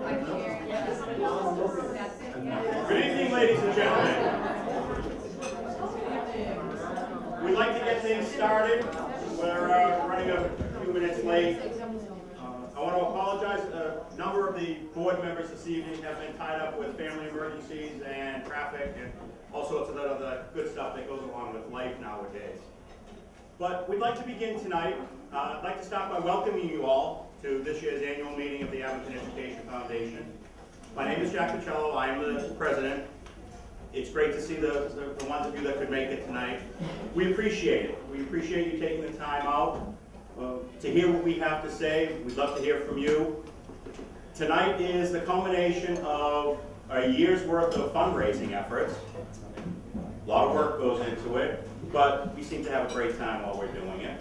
Good evening, ladies and gentlemen. We'd like to get things started. We're running a few minutes late. I want to apologize. A number of the board members this evening have been tied up with family emergencies and traffic and all sorts of other good stuff that goes along with life nowadays. But we'd like to begin tonight. I'd like to start by welcoming you all to this year's annual meeting of the Abington Education Foundation. My name is Jack Pacello. I am the president. It's great to see the ones of you that could make it tonight. We appreciate it. We appreciate you taking the time out to hear what we have to say. We'd love to hear from you. Tonight is the culmination of a year's worth of fundraising efforts. A lot of work goes into it, but we seem to have a great time while we're doing it.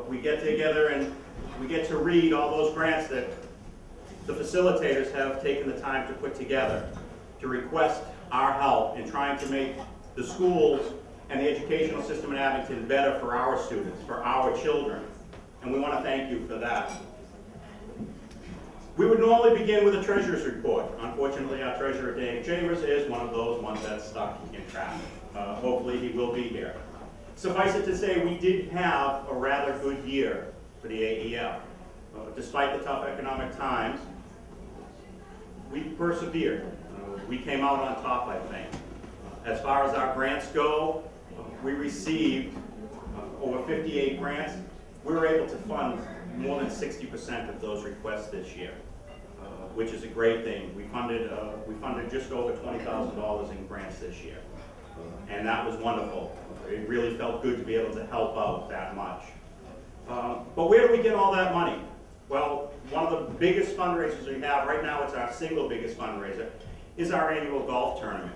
We get together and we get to read all those grants that the facilitators have taken the time to put together to request our help in trying to make the schools and the educational system in Abington better for our students, for our children. And we want to thank you for that. We would normally begin with a treasurer's report. Unfortunately, our treasurer, Dave Chambers, is one of those ones that's stuck in traffic. Hopefully he will be here. Suffice it to say, we did have a rather good year for the AEF. Despite the tough economic times, we persevered. We came out on top, I think. As far as our grants go, we received over 58 grants. We were able to fund more than 60% of those requests this year, which is a great thing. We funded just over $20,000 in grants this year, and that was wonderful. It really felt good to be able to help out that much. But where do we get all that money? Well, one of the biggest fundraisers we have right now, it's our single biggest fundraiser, is our annual golf tournament.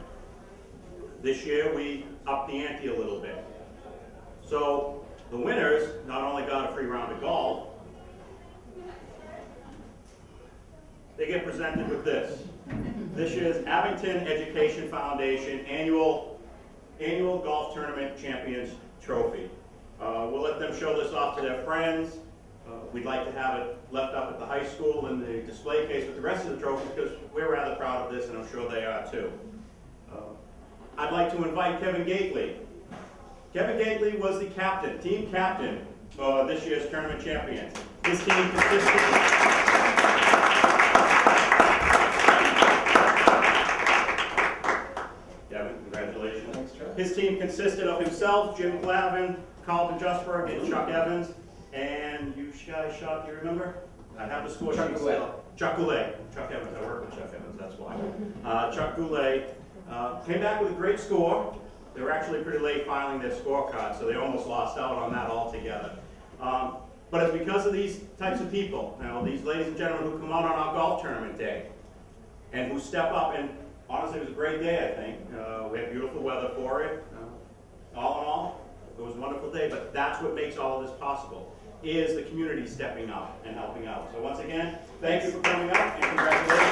This year we upped the ante a little bit. So the winners not only got a free round of golf, they get presented with this. This year's Abington Education Foundation annual golf tournament champions trophy. We'll let them show this off to their friends. We'd like to have it left up at the high school in the display case with the rest of the trophies because we're rather proud of this, and I'm sure they are too. I'd like to invite Kevin Gately. Kevin Gately was the captain, team captain for this year's tournament champions. His team consisted Kevin, congratulations. Thanks, Chuck. His team consisted of himself, Jim Glavin, Carlton Justberg, and Chuck Evans. And you guys shot, do you remember? I have the score sheet still. Chuck Goulet. Chuck Evans, I work with Chuck Evans, that's why. Chuck Goulet came back with a great score. They were actually pretty late filing their scorecard, so they almost lost out on that altogether. But it's because of these types of people, these ladies and gentlemen who come out on our golf tournament day and who step up, and honestly it was a great day, I think. We had beautiful weather for it. All in all, it was a wonderful day, but that's what makes all of this possible, is the community stepping up and helping out. So once again, thank you for coming up and congratulations.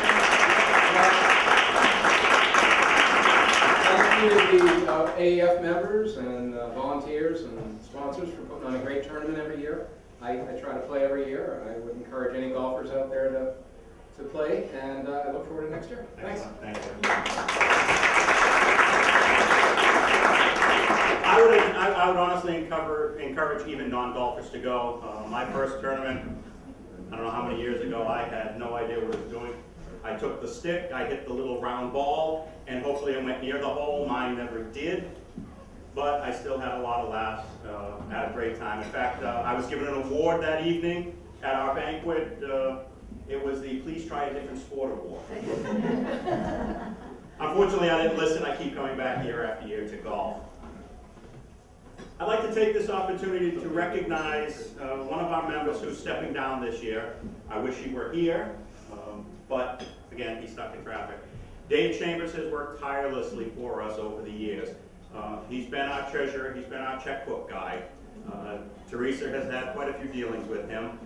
Thank you to the AEF members and volunteers and sponsors for putting on a great tournament every year. I try to play every year. I would encourage any golfers out there to play, and I look forward to next year. Thanks. Thank you. I would honestly encourage even non-golfers to go. My first tournament, I don't know how many years ago, I had no idea what I was doing. I took the stick, I hit the little round ball, and hopefully it went near the hole. Mine never did, but I still had a lot of laughs, had a great time. In fact, I was given an award that evening at our banquet. It was the Please Try a Different Sport Award. Unfortunately, I didn't listen. I keep coming back year after year to golf. I'd like to take this opportunity to recognize one of our members who's stepping down this year. I wish he were here, but again, he's stuck in traffic. Dave Chambers has worked tirelessly for us over the years. He's been our treasurer, he's been our checkbook guy. Teresa has had quite a few dealings with him.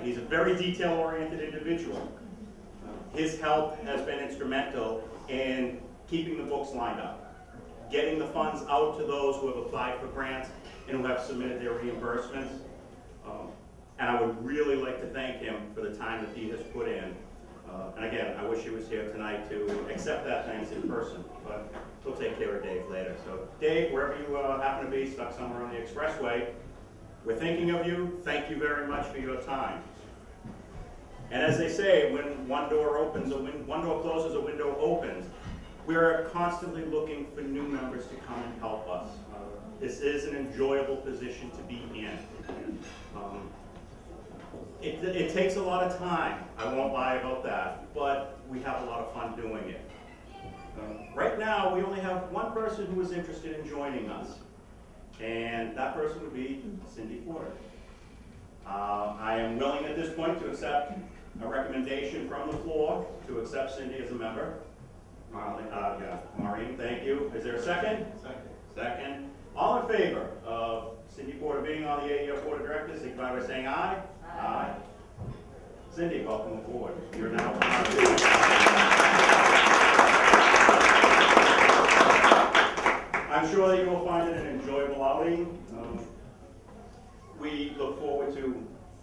He's a very detail-oriented individual. His help has been instrumental in keeping the books lined up, getting the funds out to those who have applied for grants and who have submitted their reimbursements. And I would really like to thank him for the time that he has put in And again, I wish he was here tonight to accept that thanks in person, but we'll take care of Dave later. So Dave, wherever you happen to be, stuck somewhere on the expressway, we're thinking of you. Thank you very much for your time. And as they say, when one door opens, one door closes, a window opens. We are constantly looking for new members to come and help us. This is an enjoyable position to be in. It takes a lot of time, I won't lie about that, but we have a lot of fun doing it. Right now, we only have one person who is interested in joining us, and that person would be Cindy Porter. I am willing at this point to accept a recommendation from the floor to accept Cindy as a member. Maureen, thank you. Is there a second? Second. All in favor of Cindy Porter being on the AEF Board of Directors, signify by saying aye. Aye. Cindy, welcome aboard. You're now I'm sure that you will find it an enjoyable outing. We look forward to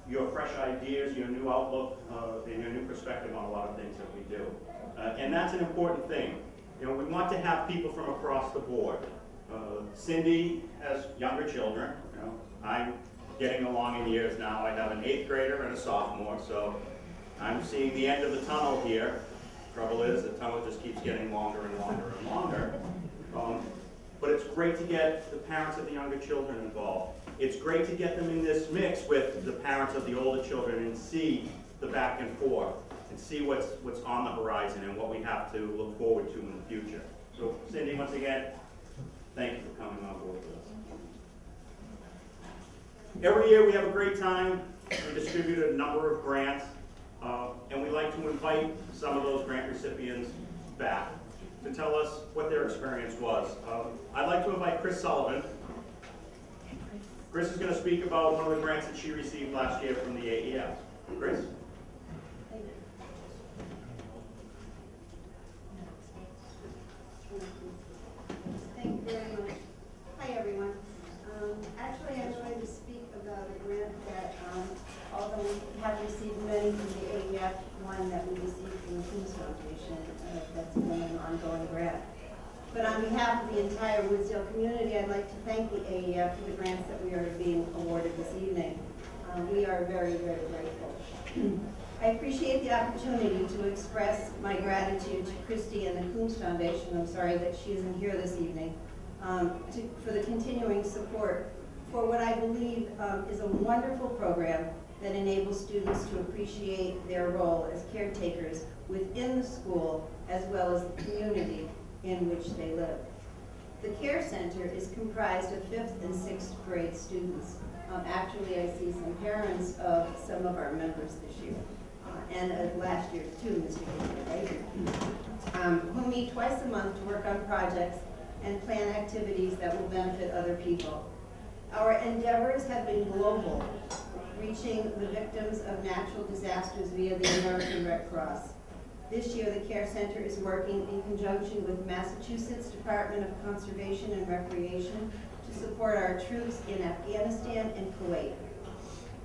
your fresh ideas, your new outlook, and your new perspective on a lot of things that we do. And that's an important thing. You know, we want to have people from across the board. Cindy has younger children. You know, I'm getting along in years now. I have an 8th grader and a sophomore, so I'm seeing the end of the tunnel here. Trouble is, the tunnel just keeps getting longer and longer and longer. But it's great to get the parents of the younger children involved. It's great to get them in this mix with the parents of the older children and see the back and forth and see what's on the horizon and what we have to look forward to in the future. So Cindy, once again, thank you for coming on board with us. Every year we have a great time. We distribute a number of grants, and we like to invite some of those grant recipients back to tell us what their experience was. I'd like to invite Chris Sullivan. Chris is going to speak about one of the grants that she received last year from the AEF. Chris? Thank you very much. Hi, everyone. Actually, I'm going to speak about a grant that, although we have received many from the AEF, one that we received from the Coombs Foundation, that's been an ongoing grant. But on behalf of the entire Woodsdale community, I'd like to thank the AEF for the grants that we are being awarded this evening. We are very, very grateful. I appreciate the opportunity to express my gratitude to Christy and the Coombs Foundation. I'm sorry that she isn't here this evening, for the continuing support for what I believe is a wonderful program that enables students to appreciate their role as caretakers within the school as well as the community in which they live. The Care Center is comprised of 5th and 6th grade students. Actually, I see some parents of some of our members this year, and last year too, Mr. Gator, who meet twice a month to work on projects and plan activities that will benefit other people. Our endeavors have been global, reaching the victims of natural disasters via the American Red Cross. This year, the Care Center is working in conjunction with Massachusetts Department of Conservation and Recreation to support our troops in Afghanistan and Kuwait.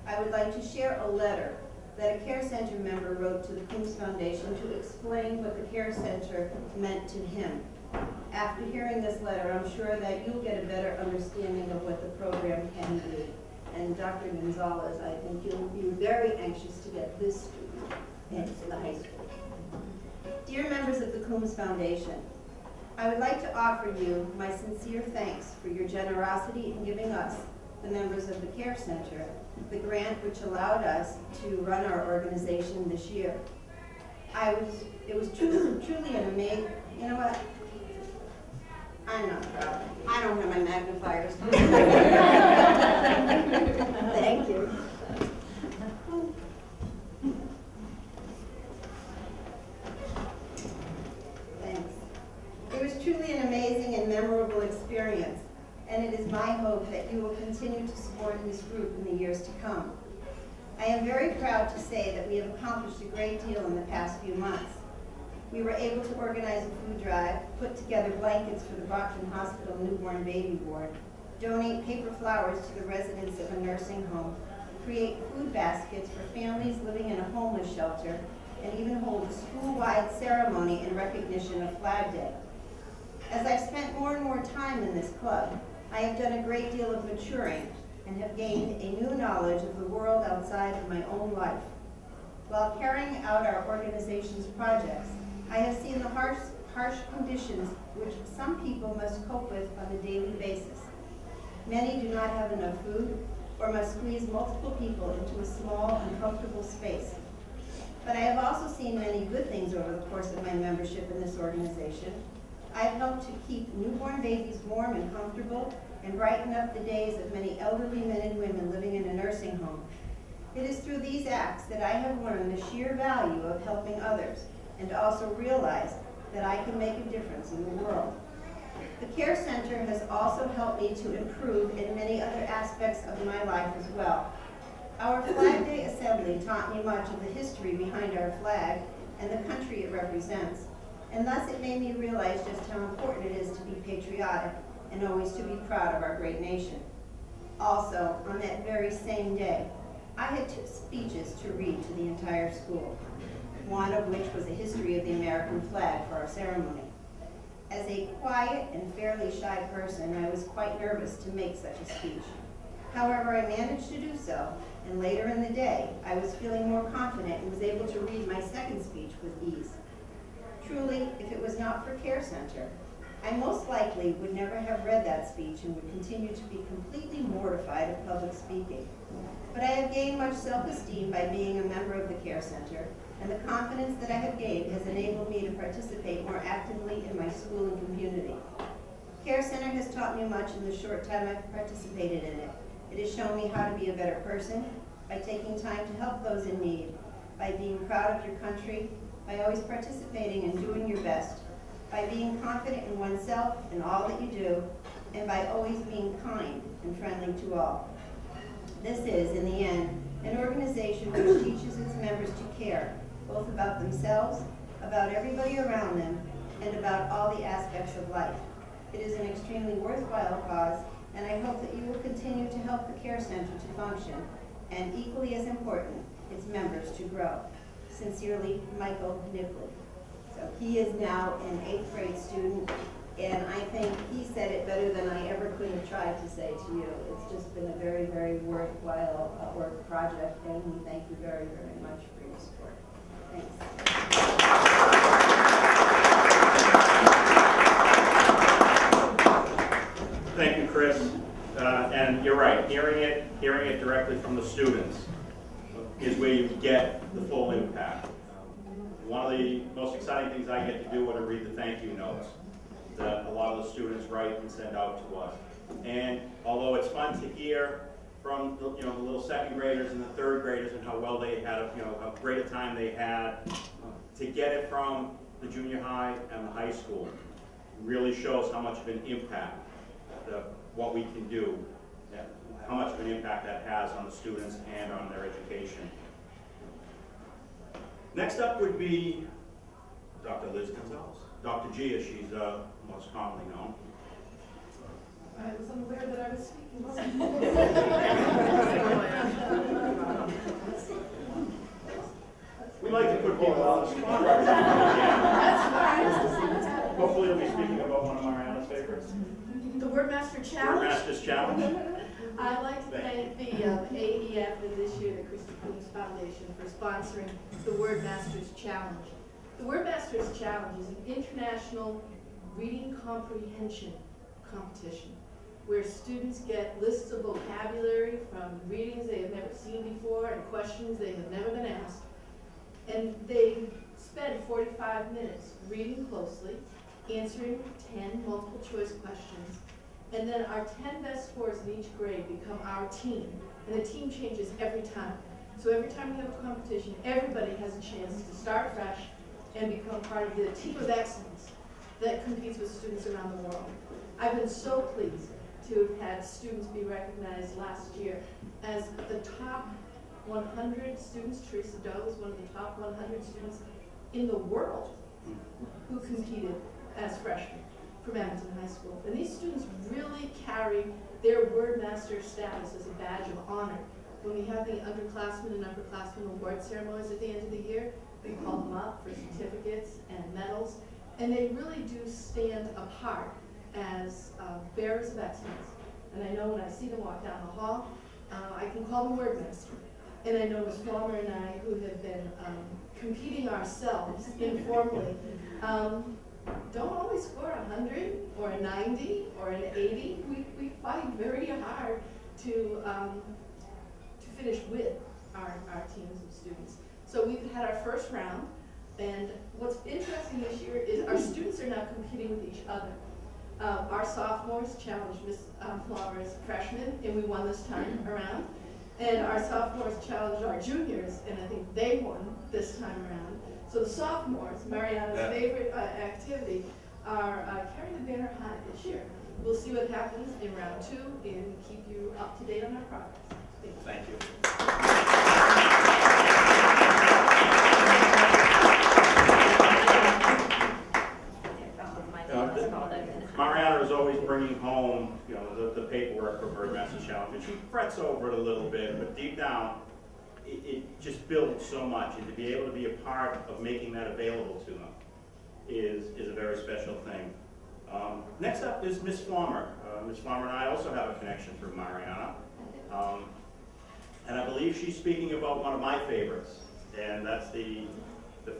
I would like to share a letter that a Care Center member wrote to the Coombs Foundation to explain what the Care Center meant to him. After hearing this letter, I'm sure that you'll get a better understanding of what the program can be. And Dr. Gonzalez, I think you'll be very anxious to get this student into the high school. Dear members of the Coombs Foundation, I would like to offer you my sincere thanks for your generosity in giving us, the members of the Care Center, the grant which allowed us to run our organization this year. It was truly an amazing, you know what? I'm not proud. I don't have my magnifiers. Thank you. Thanks. It was truly an amazing and memorable experience, and it is my hope that you will continue to support this group in the years to come. I am very proud to say that we have accomplished a great deal in the past few months. We were able to organize a food drive, put together blankets for the Brockton Hospital newborn baby ward, donate paper flowers to the residents of a nursing home, create food baskets for families living in a homeless shelter, and even hold a school-wide ceremony in recognition of Flag Day. As I've spent more and more time in this club, I have done a great deal of maturing and have gained a new knowledge of the world outside of my own life. While carrying out our organization's projects, I have seen the harsh conditions which some people must cope with on a daily basis. Many do not have enough food or must squeeze multiple people into a small, uncomfortable space. But I have also seen many good things over the course of my membership in this organization. I have helped to keep newborn babies warm and comfortable and brighten up the days of many elderly men and women living in a nursing home. It is through these acts that I have learned the sheer value of helping others and also realized that I can make a difference in the world. The Care Center has also helped me to improve in many other aspects of my life as well. Our Flag Day Assembly taught me much of the history behind our flag and the country it represents, and thus it made me realize just how important it is to be patriotic and always to be proud of our great nation. Also, on that very same day, I had 2 speeches to read to the entire school, one of which was a history of the American flag for our ceremony. As a quiet and fairly shy person, I was quite nervous to make such a speech. However, I managed to do so, and later in the day, I was feeling more confident and was able to read my second speech with ease. Truly, if it was not for Care Center, I most likely would never have read that speech and would continue to be completely mortified of public speaking. But I have gained much self-esteem by being a member of the Care Center, and the confidence that I have gained has enabled me to participate more actively in my school and community. Care Center has taught me much in the short time I've participated in it. It has shown me how to be a better person by taking time to help those in need, by being proud of your country, by always participating and doing your best, by being confident in oneself and all that you do, and by always being kind and friendly to all. This is, in the end, an organization which teaches its members to care, both about themselves, about everybody around them, and about all the aspects of life. It is an extremely worthwhile cause, and I hope that you will continue to help the Care Center to function, and equally as important, its members to grow. Sincerely, Michael Nipley. So he is now an 8th grade student, and I think he said it better than I ever could have tried to say to you. It's just been a very, very worthwhile work project, and we thank you very, very much for your support. Thanks. Thank you, Chris. And you're right, hearing it directly from the students is where you get the full impact. One of the most exciting things I get to do when I read the thank you notes that a lot of the students write and send out to us. And although it's fun to hear from the little 2nd graders and the 3rd graders and how well they had, how great a time they had, to get it from the junior high and the high school really shows how much of an impact what we can do, how much of an impact that has on the students and on their education. Next up would be Dr. Liz Gonzalez. Dr. G, as she's most commonly known. I was unaware that I was speaking. We like to put people on the spot. Hopefully you'll be speaking about one of Mariana's favorites. The Wordmaster Challenge. Wordmaster's Challenge. I'd like to thank the AEF and this year the Christy Coons Foundation for sponsoring the Wordmasters Challenge. The Wordmasters Challenge is an international reading comprehension competition where students get lists of vocabulary from readings they have never seen before and questions they have never been asked. And they spend 45 minutes reading closely, answering 10 multiple choice questions, and then our 10 best scores in each grade become our team. And the team changes every time. So every time we have a competition, everybody has a chance to start fresh and become part of the team of excellence that competes with students around the world. I've been so pleased to have had students be recognized last year as the top 100 students. Teresa Doe was one of the top 100 students in the world who competed as freshmen from Abington High School. And these students really carry their Wordmaster status as a badge of honor. When we have the underclassmen and upperclassmen award ceremonies at the end of the year, We call them up for certificates and medals, and they really do stand apart as bearers of excellence. And I know when I see them walk down the hall, I can call them word master. And I know Ms. Palmer and I, who have been competing ourselves informally, don't always score 100 or a 90 or an 80. We fight very hard to finish with our teams of students. So we've had our first round, and what's interesting this year is our students are now competing with each other. Our sophomores challenged Ms. Flowers freshmen, and we won this time around. And our sophomores challenged our juniors, and I think they won this time around. So the sophomores, Mariana's favorite activity, are carrying the banner high this year. We'll see what happens in round 2 and keep you up to date on our progress. Thank you. Mariana is always bringing home, the paperwork for Birdmaster Challenge, and she frets over it a little bit, but deep down, it just builds so much, and to be able to be a part of making that available to them is a very special thing. Next up is Ms. Flommer. Ms. Flommer and I also have a connection through Mariana, and I believe she's speaking about one of my favorites, and that's the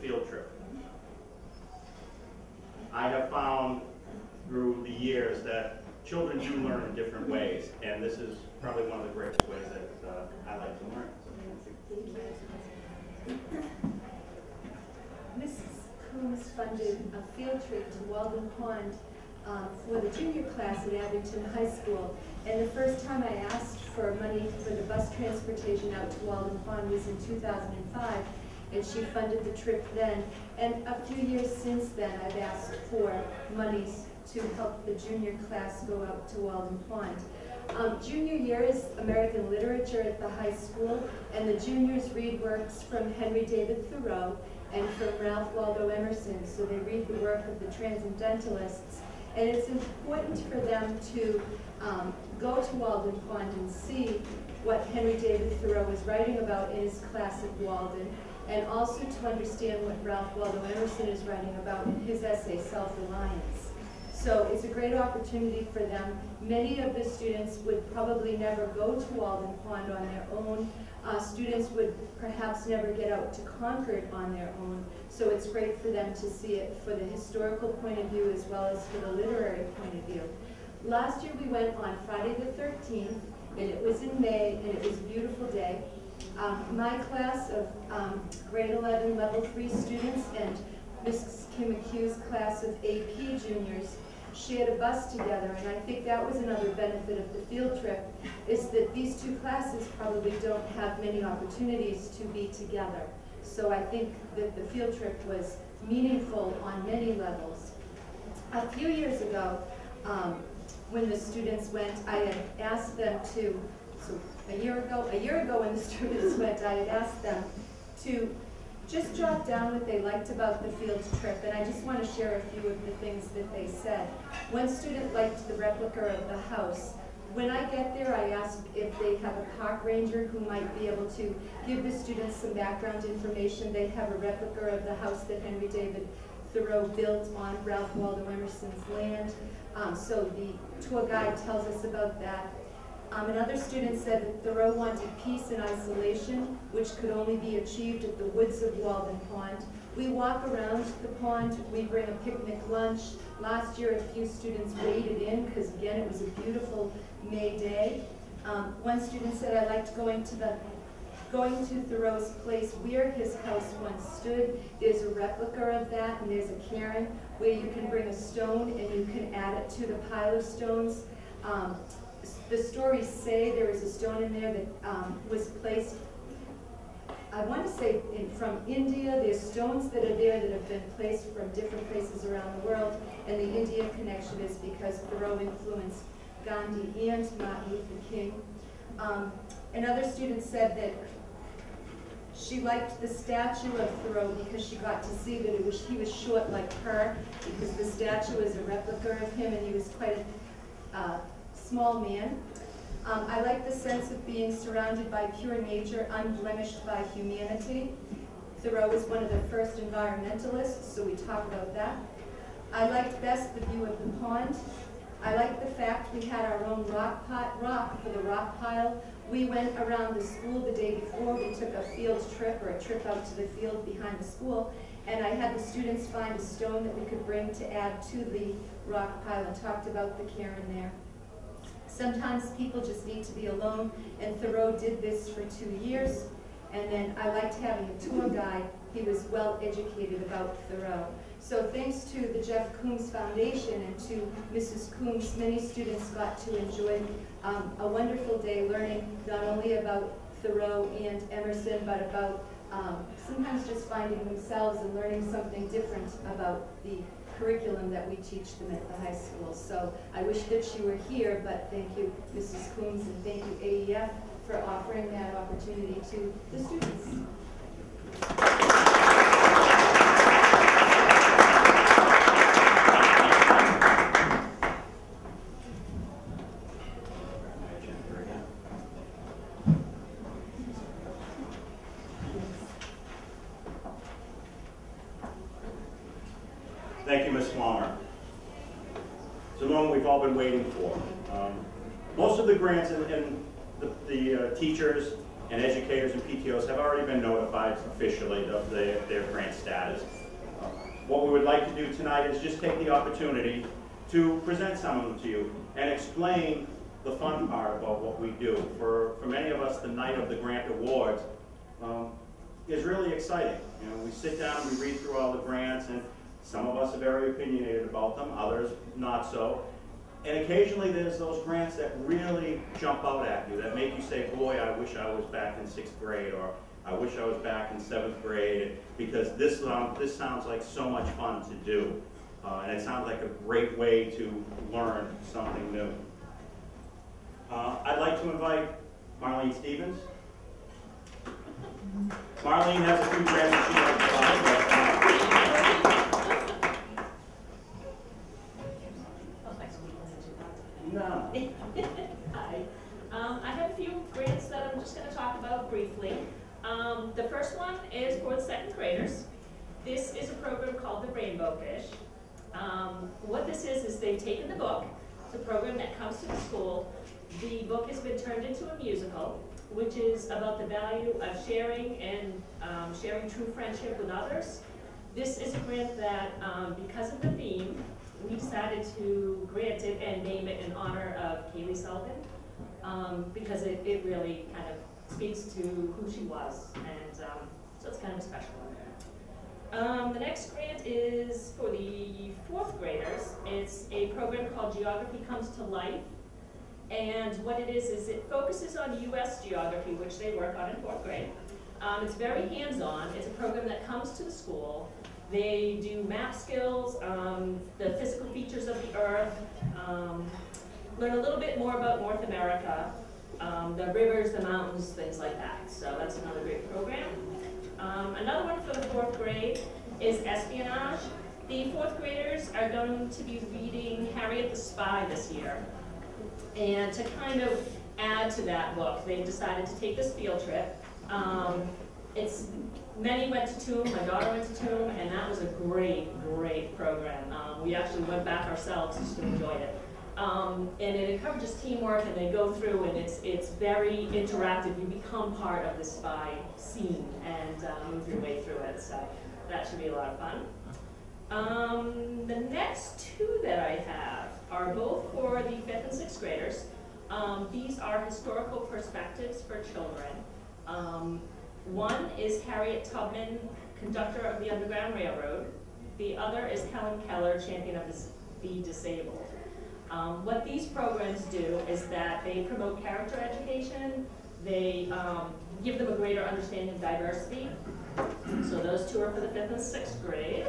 field trip. I have found through the years that children do learn in different ways, and this is probably one of the greatest ways that I like to learn. Mrs. Coombs funded a field trip to Walden Pond for the junior class at Abington High School. And the first time I asked for money for the bus transportation out to Walden Pond was in 2005, and she funded the trip then. And a few years since then, I've asked for monies to help the junior class go out to Walden Pond. Junior year is American literature at the high school, and the juniors read works from Henry David Thoreau and from Ralph Waldo Emerson, so they read the work of the Transcendentalists. And it's important for them to go to Walden Pond and see what Henry David Thoreau was writing about in his classic Walden, and also to understand what Ralph Waldo Emerson is writing about in his essay, Self-Reliance. So it's a great opportunity for them. Many of the students would probably never go to Walden Pond on their own. Students would perhaps never get out to Concord on their own. So it's great for them to see it for the historical point of view as well as for the literary point of view. Last year we went on Friday the 13th, and it was in May, and it was a beautiful day. My class of grade 11 level 3 students and Mrs. Kim McHugh's class of AP juniors shared a bus together, and I think that was another benefit of the field trip, is that these two classes probably don't have many opportunities to be together. So I think that the field trip was meaningful on many levels. A few years ago, when the students went, I had asked them to, so a year ago when the students went, I had asked them to just jot down what they liked about the field trip, and I just want to share a few of the things that they said. One student liked the replica of the house. When I get there, I ask if they have a park ranger who might be able to give the students some background information. They have a replica of the house that Henry David Thoreau built on Ralph Waldo Emerson's land. So the tour guide tells us about that. Another student said that Thoreau wanted peace and isolation, which could only be achieved at the woods of Walden Pond. We walk around the pond, we bring a picnic lunch. Last year, a few students waded in, because again, it was a beautiful May day. One student said, I liked going to Thoreau's place where his house once stood. There's a replica of that, and there's a cairn where you can bring a stone and you can add it to the pile of stones. The stories say there is a stone in there that was placed, I want to say from India. There's stones that are there that have been placed from different places around the world, and the Indian connection is because Thoreau influenced Gandhi and Martin Luther King. Another student said that she liked the statue of Thoreau because she got to see that he was short like her, because the statue is a replica of him, and he was quite a small man. I like the sense of being surrounded by pure nature, unblemished by humanity. Thoreau was one of the first environmentalists, so we talk about that. I liked best the view of the pond. I liked the fact we had our own rock for the rock pile. We went around the school the day before. We took a field trip, or a trip out to the field behind the school, and I had the students find a stone that we could bring to add to the rock pile, and talked about the care in there. Sometimes people just need to be alone, and Thoreau did this for 2 years. And then I liked having a tour guide. He was well educated about Thoreau. So thanks to the Jeff Coombs Foundation and to Mrs. Coombs, many students got to enjoy a wonderful day learning not only about Thoreau and Emerson, but about sometimes just finding themselves and learning something different about the curriculum that we teach them at the high school. So I wish that she were here, but thank you, Mrs. Coombs, and thank you, AEF, for offering that opportunity to the students. Thank you, Ms. Plummer. It's a moment we've all been waiting for. Most of the grants and the teachers and educators and PTOs have already been notified officially of their grant status. What we would like to do tonight is just take the opportunity to present some of them to you and explain the fun part about what we do. For many of us, the night of the grant awards is really exciting. You know, we sit down, we read through all the grants, and some of us are very opinionated about them, others not so. And occasionally there's those grants that really jump out at you, that make you say, boy, I wish I was back in 6th grade, or I wish I was back in 7th grade, because this sounds like so much fun to do. And it sounds like a great way to learn something new. I'd like to invite Marlene Stevens. Marlene has a few grants that she'd like to No. Hi. I have a few grants that I'm just going to talk about briefly. The first one is for the 2nd graders. This is a program called the Rainbow Fish. What this is they've taken the book. It's a program that comes to the school. The book has been turned into a musical, which is about the value of sharing and sharing true friendship with others. This is a grant that, because of the theme, we decided to grant it and name it in honor of Kaylee Sullivan, because it really kind of speaks to who she was, and so it's kind of a special one. The next grant is for the 4th graders. It's a program called Geography Comes to Life, and what it is it focuses on U.S. geography, which they work on in 4th grade. It's very hands-on. It's a program that comes to the school. They do map skills, the physical features of the earth, learn a little bit more about North America, the rivers, the mountains, things like that. So that's another great program. Another one for the 4th grade is espionage. The 4th graders are going to be reading Harriet the Spy this year. And to kind of add to that book, they decided to take this field trip. Many went to Toom, my daughter went to Toom, and that was a great, great program. We actually went back ourselves just to enjoy it. And it encourages teamwork, and they go through, and it's very interactive. You become part of the spy scene and move your way through it, so that should be a lot of fun. The next 2 that I have are both for the 5th and 6th graders. These are historical perspectives for children. One is Harriet Tubman, conductor of the Underground Railroad. The other is Helen Keller, champion of the disabled. What these programs do is that they promote character education. They give them a greater understanding of diversity. So those 2 are for the 5th and 6th grade.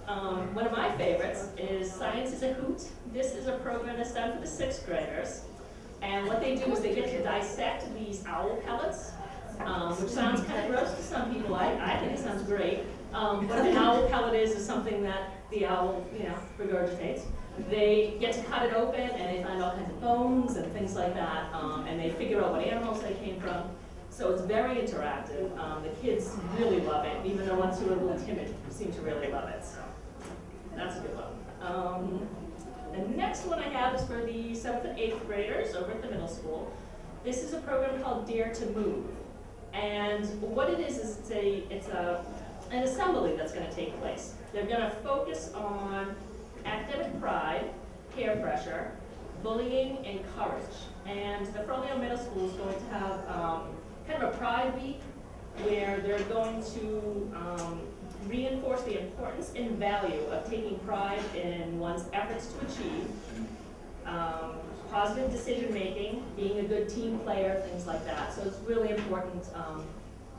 One of my favorites is Science is a Hoot. This is a program that's done for the 6th graders. And what they do is they get to dissect these owl pellets, which sounds kind of gross to some people. I think it sounds great. What an owl pellet is something that the owl, regurgitates. They get to cut it open, and they find all kinds of bones and things like that, and they figure out what animals they came from. So it's very interactive. The kids really love it, even the ones who are a little timid seem to really love it. So that's a good one. The next one I have is for the 7th and 8th graders over at the middle school. This is a program called Dare to Move. And what it is it's an assembly that's going to take place. They're going to focus on academic pride, peer pressure, bullying, and courage. And the Froleo Middle School is going to have kind of a pride week where they're going to reinforce the importance and value of taking pride in one's efforts to achieve, positive decision making, being a good team player, things like that. So it's really important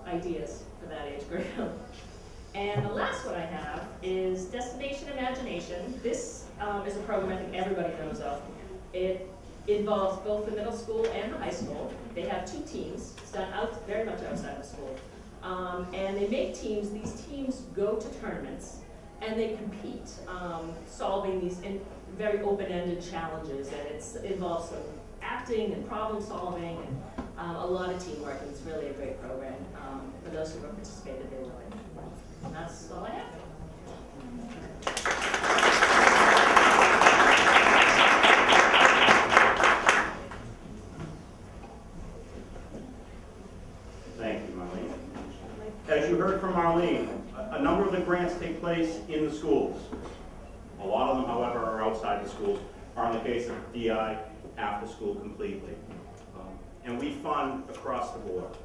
ideas for that age group. And the last one I have is Destination Imagination. This is a program I think everybody knows of. It involves both the middle school and the high school. They have 2 teams. It's done very much outside of school. And they make teams. These teams go to tournaments and they compete, solving these very open-ended challenges. And it involves some acting and problem solving and a lot of teamwork. And it's really a great program. For those who have participated, they love it. And that's all I have. Thank you, Marlene. As you heard from Marlene, a number of the grants take place in the schools. A lot of them, however, are outside the schools, or in the case of DI, after school completely. And we fund across the board,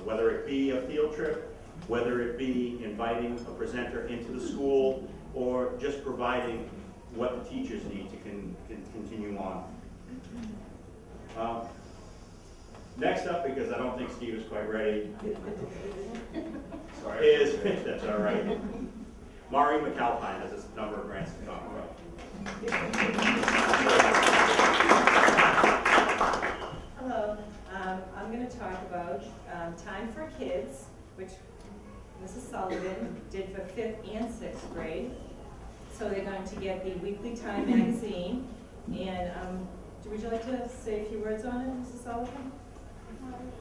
whether it be a field trip, whether it be inviting a presenter into the school, or just providing what the teachers need to continue on. Next up, because I don't think Steve is quite ready, is, that's all right, Maureen McAlpine has a number of grants to talk about. Hello, I'm going to talk about Time for Kids, which Mrs. Sullivan did for 5th and 6th grade. So they're going to get the Weekly Time magazine. And would you like to say a few words on it, Mrs. Sullivan?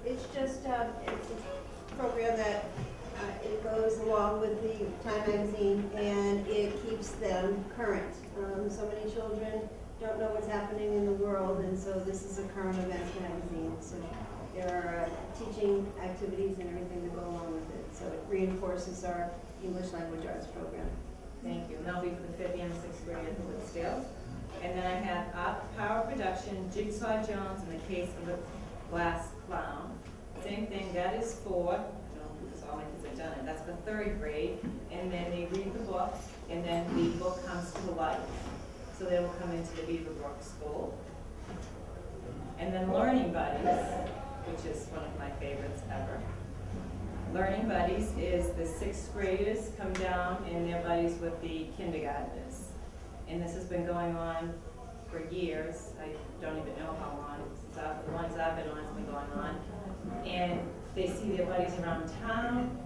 It's just it's a program that it goes along with the Time magazine and it keeps them current. So many children don't know what's happening in the world, and so this is a current events magazine. So there are teaching activities and everything that go along with it. So it reinforces our English language arts program. Thank you. And that'll be for the 5th and 6th grade at Woodsdale. And then I have Power Production, Jigsaw Jones, in the Case of the Glass Clown. Same thing, that is for, I don't know because all my kids have done it, that's for 3rd grade. And then they read the book, and then the book comes to life. So they will come into the Beaverbrook School. And then Learning Buddies, which is one of my favorites ever. Learning Buddies is the 6th graders come down and they're buddies with the kindergartners. And this has been going on for years. I don't even know how long. The ones I've been on has been going on. And they see their buddies around town.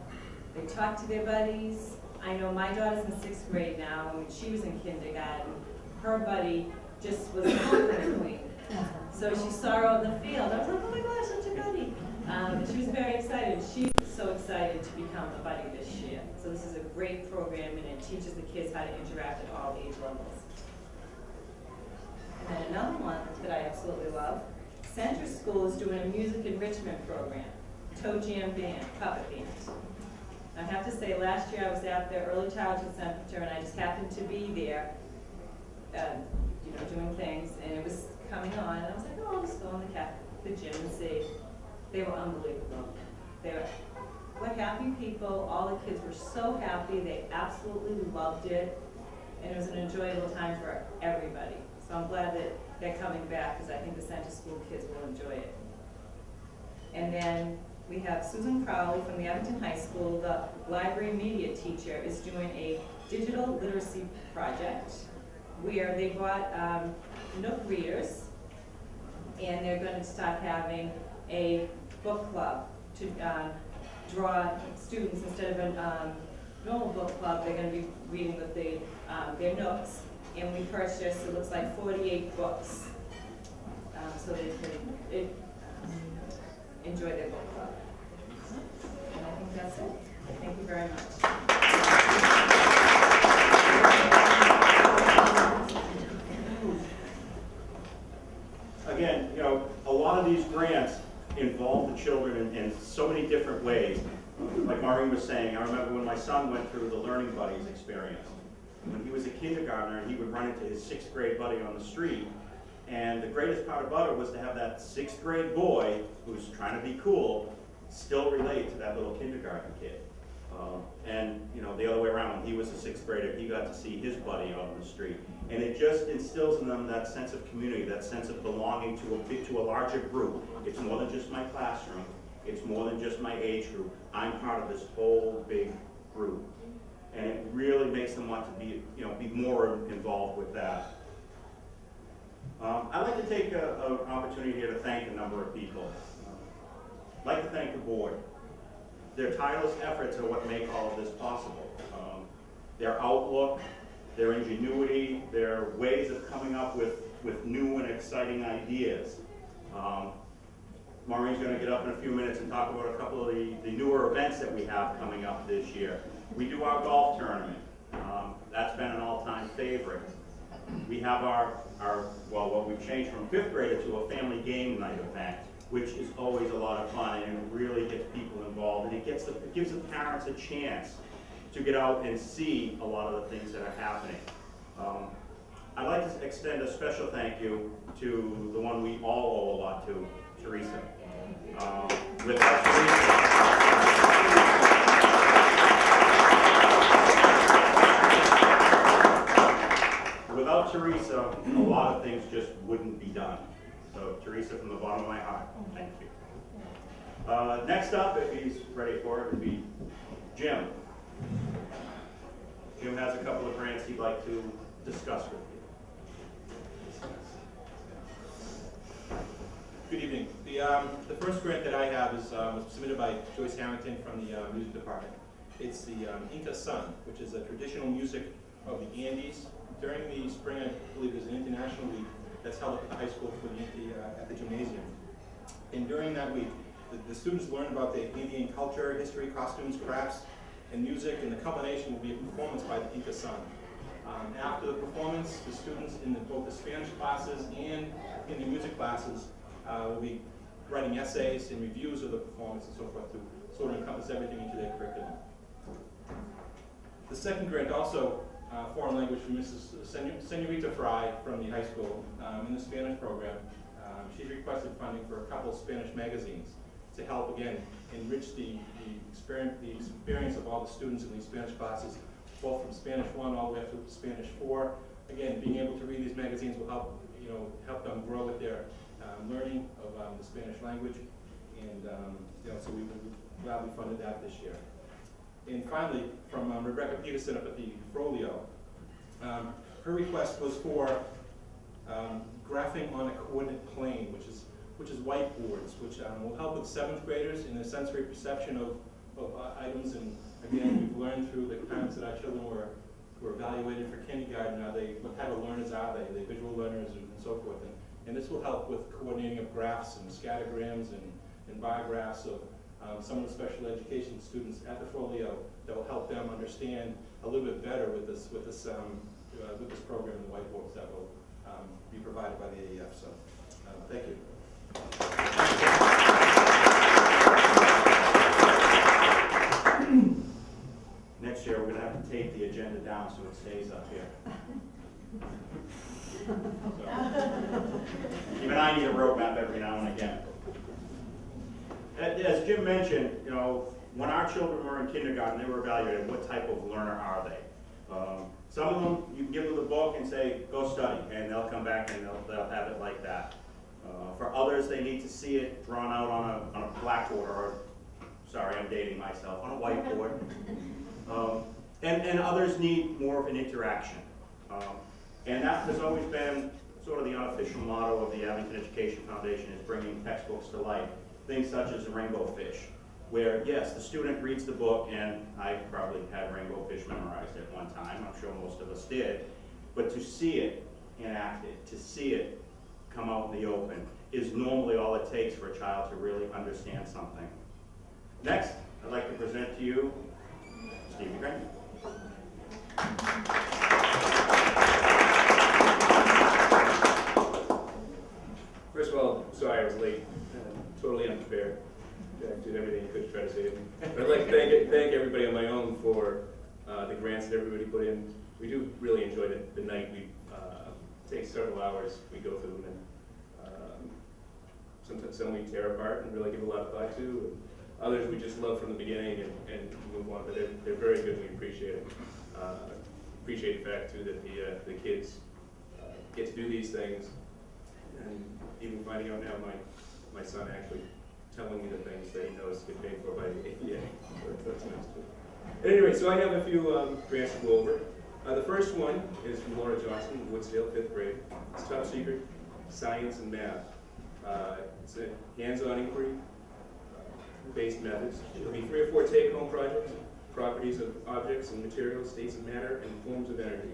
They talk to their buddies. I know my daughter's in 6th grade now. When she was in kindergarten, her buddy just was a homecoming queen. So she saw her on the field. I was like, oh my gosh, such a buddy. She was very excited. She was so excited to become a buddy this year. So this is a great program, and it teaches the kids how to interact at all age levels. And then another one that I absolutely love, Center School is doing a music enrichment program, Toe Jam Band, puppet band. I have to say, last year I was at the Early Childhood Center, and I just happened to be there, doing things, and it was coming on, and I was like, oh, I'll just go in the gym and see. They were unbelievable. They were happy people. All the kids were so happy. They absolutely loved it, and it was an enjoyable time for everybody. So I'm glad that they're coming back, because I think the Center School kids will enjoy it. And then we have Susan Crowley from the Abington High School, the library media teacher, is doing a digital literacy project where they brought Nook readers, and they're going to start having a book club to draw students. Instead of a normal book club, they're going to be reading with their Nooks, and we purchased, it looks like 48 books, so they can enjoy their book club. that's it. Thank you very much. Again, you know, a lot of these grants involve the children in so many different ways. Like Maureen was saying, I remember when my son went through the Learning Buddies experience. When he was a kindergartner, he would run into his 6th grade buddy on the street, and the greatest part about it was to have that 6th grade boy who's trying to be cool still relate to that little kindergarten kid. And you know, the other way around, when he was a 6th grader, he got to see his buddy on the street. And it just instills in them that sense of community, that sense of belonging to a larger group. It's more than just my classroom. It's more than just my age group. I'm part of this whole big group. And it really makes them want to be, you know, be more involved with that. I'd like to take an opportunity here to thank a number of people. I'd like to thank the board. Their tireless efforts are what make all of this possible. Their outlook, their ingenuity, their ways of coming up with new and exciting ideas. Maureen's going to get up in a few minutes and talk about a couple of the newer events that we have coming up this year. We do our golf tournament. That's been an all-time favorite. We have what we've changed from 5th grader to a family game night event, which is always a lot of fun, and it really gets people involved, and it gives the parents a chance to get out and see a lot of the things that are happening. I'd like to extend a special thank you to the one we all owe a lot to, Teresa. Without Teresa, a lot of things just wouldn't be done. So Teresa, from the bottom of my heart, thank you. Next up, if he's ready for it, would be Jim. Jim has a couple of grants he'd like to discuss with you. Good evening. The first grant that I have is was submitted by Joyce Harrington from the music department. It's the Inca Sun, which is a traditional music of the Andes. During the spring, I believe there's an international week that's held at the high school for the Inca at the gymnasium. And during that week, the students learn about the Indian culture, history, costumes, crafts, and music, and the culmination will be a performance by the Inca Sun. After the performance, the students in both the Spanish classes and in the music classes will be writing essays and reviews of the performance and so forth to sort of encompass everything into their curriculum. The second grant, also foreign language, from Mrs. Senorita Fry from the high school in the Spanish program. She's requested funding for a couple of Spanish magazines to help, again, enrich the experience of all the students in these Spanish classes, both from Spanish 1 all the way up to Spanish 4. Again, being able to read these magazines will help them grow with their learning of the Spanish language, and so we gladly funded that this year. And finally, from Rebecca Peterson up at the Frollo, her request was for graphing on a coordinate plane, which is whiteboards, which will help with 7th graders in their sensory perception of items. And again, we've learned through the times that our children were evaluated for kindergarten, what type of learners are they? Are they visual learners and so forth? And this will help with coordinating of graphs and scattergrams and bar graphs of some of the special education students at the Folio that will help them understand a little bit better with this program and the whiteboards that will be provided by the AEF. So, thank you. Next year, we're going to have to tape the agenda down so it stays up here. So, even I need a roadmap every now and again. As Jim mentioned, when our children were in kindergarten, they were evaluated what type of learner are they. Some of them, you can give them the book and say, go study, and they'll come back and they'll have it like that. For others, they need to see it drawn out on a blackboard, or, sorry, I'm dating myself, on a whiteboard. And others need more of an interaction. And that has always been sort of the unofficial motto of the Abington Education Foundation, is bringing textbooks to life. Things such as the Rainbow Fish, where, yes, the student reads the book, and I probably had Rainbow Fish memorized at one time, I'm sure most of us did, but to see it enacted, to see it come out in the open, is normally all it takes for a child to really understand something. Next, I'd like to present to you Steve McGrain. First of all, sorry I was late. Totally unprepared. Jack did everything he could to try to save me. I'd like to thank everybody on my own for the grants that everybody put in. We do really enjoy the night. We take several hours. We go through them, and sometimes some we tear apart and really give a lot of thought to. And others we just love from the beginning and move on. But they're very good. We appreciate it. Appreciate the fact too that the kids get to do these things, and even finding out now my son actually telling me the things that he knows get paid for by the APA. So that's nice too. At any rate, so I have a few grants to go over. The first one is from Laura Johnson, Woodsdale, 5th grade. It's top secret, science and math. It's a hands-on inquiry based methods. There'll be 3 or 4 take-home projects, properties of objects and materials, states of matter, and forms of energy.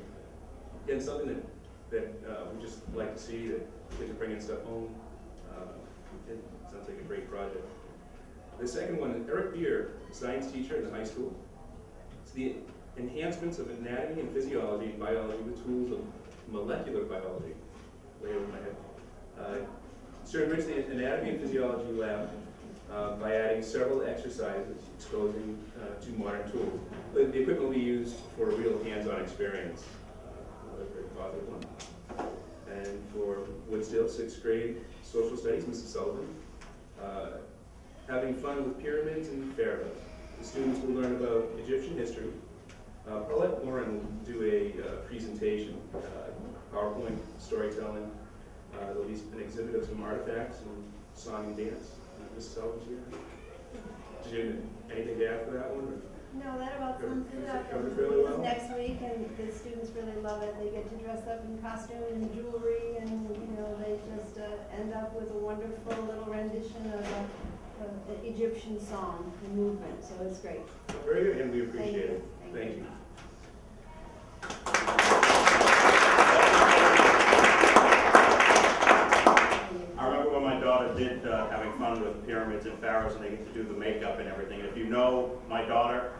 Again, something that we just like to see, that kids are bringing stuff home. It sounds like a great project. The second one is Eric Beer, science teacher in the high school. It's the enhancements of anatomy and physiology and biology with tools of molecular biology. Way over my head. So enrich the anatomy and physiology lab by adding several exercises exposing to modern tools. The equipment will be used for a real hands-on experience. Another very positive one. And for Woodsdale, 6th grade, social studies, Mrs. Sullivan. Having fun with pyramids and pharaohs. The students will learn about Egyptian history. Paulette Warren will do a presentation, PowerPoint storytelling. There'll be an exhibit of some artifacts and song and dance. Mrs. Sullivan's here. Did you have anything to add for that one? Or? No, that about sums it up. Covered really well. Next week, and the students really love it. They get to dress up in costume and jewelry, and they just end up with a wonderful little rendition of the Egyptian song and movement. So it's great. Very good, and we appreciate it. Thank you. I remember when my daughter did having fun with pyramids and pharaohs, and they get to do the makeup and everything. If you know my daughter,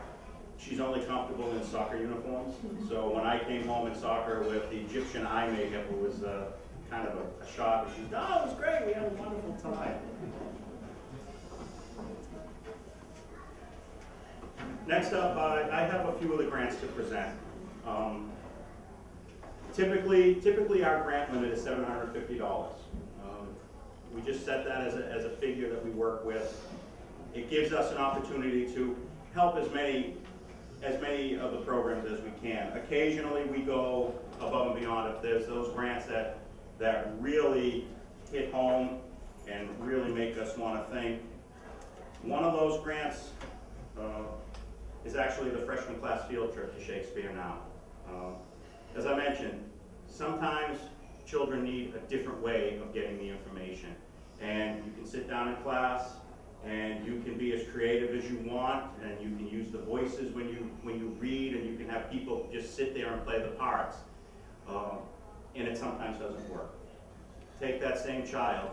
she's only comfortable in soccer uniforms. So when I came home in soccer with the Egyptian eye makeup, it was kind of a shock. She said, "Oh, it was great. We had a wonderful time." Next up, I have a few of the grants to present. Typically, our grant limit is $750. We just set that as a figure that we work with. It gives us an opportunity to help as many of the programs as we can. Occasionally, we go above and beyond if there's those grants that really hit home and really make us want to think. One of those grants is actually the freshman class field trip to Shakespeare Now. As I mentioned, sometimes children need a different way of getting the information. And you can sit down in class and you can be as creative as you want, and you can use the voices when you read, and you can have people just sit there and play the parts. And it sometimes doesn't work. Take that same child,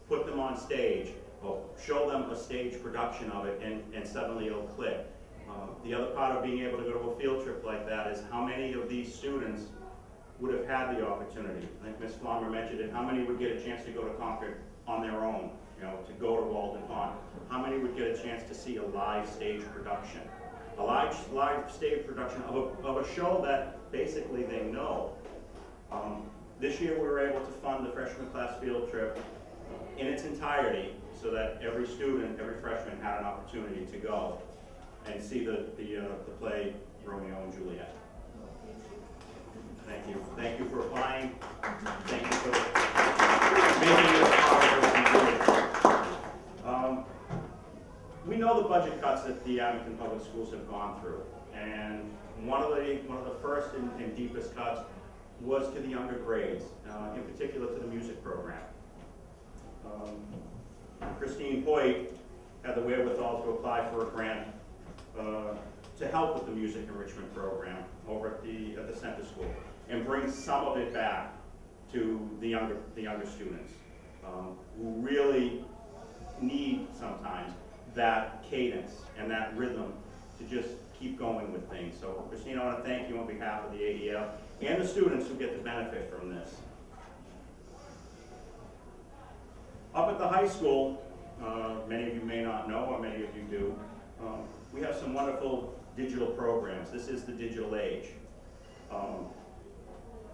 put them on stage, or show them a stage production of it, and suddenly it'll click. The other part of being able to go to a field trip like that is how many of these students would have had the opportunity. I think Ms. Flommer mentioned it. How many would get a chance to go to Concord on their own, to go to Walden Pond? How many would get a chance to see a live stage production? A live stage production of a show that basically they know. This year we were able to fund the freshman class field trip in its entirety so that every student, every freshman had an opportunity to go and see the play Romeo and Juliet. Thank you. Thank you for applying. Thank you for making it a part of what we do. We know the budget cuts that the Abington Public Schools have gone through, and one of the first and deepest cuts was to the younger grades, in particular to the music program. Christine Hoyt had the wherewithal to apply for a grant to help with the music enrichment program over at the center school, and bring some of it back to the younger students who really need sometimes that cadence and that rhythm to just keep going with things. So Christine, I want to thank you on behalf of the AEF and the students who get to benefit from this. Up at the high school, many of you may not know, or many of you do, we have some wonderful digital programs. This is the digital age.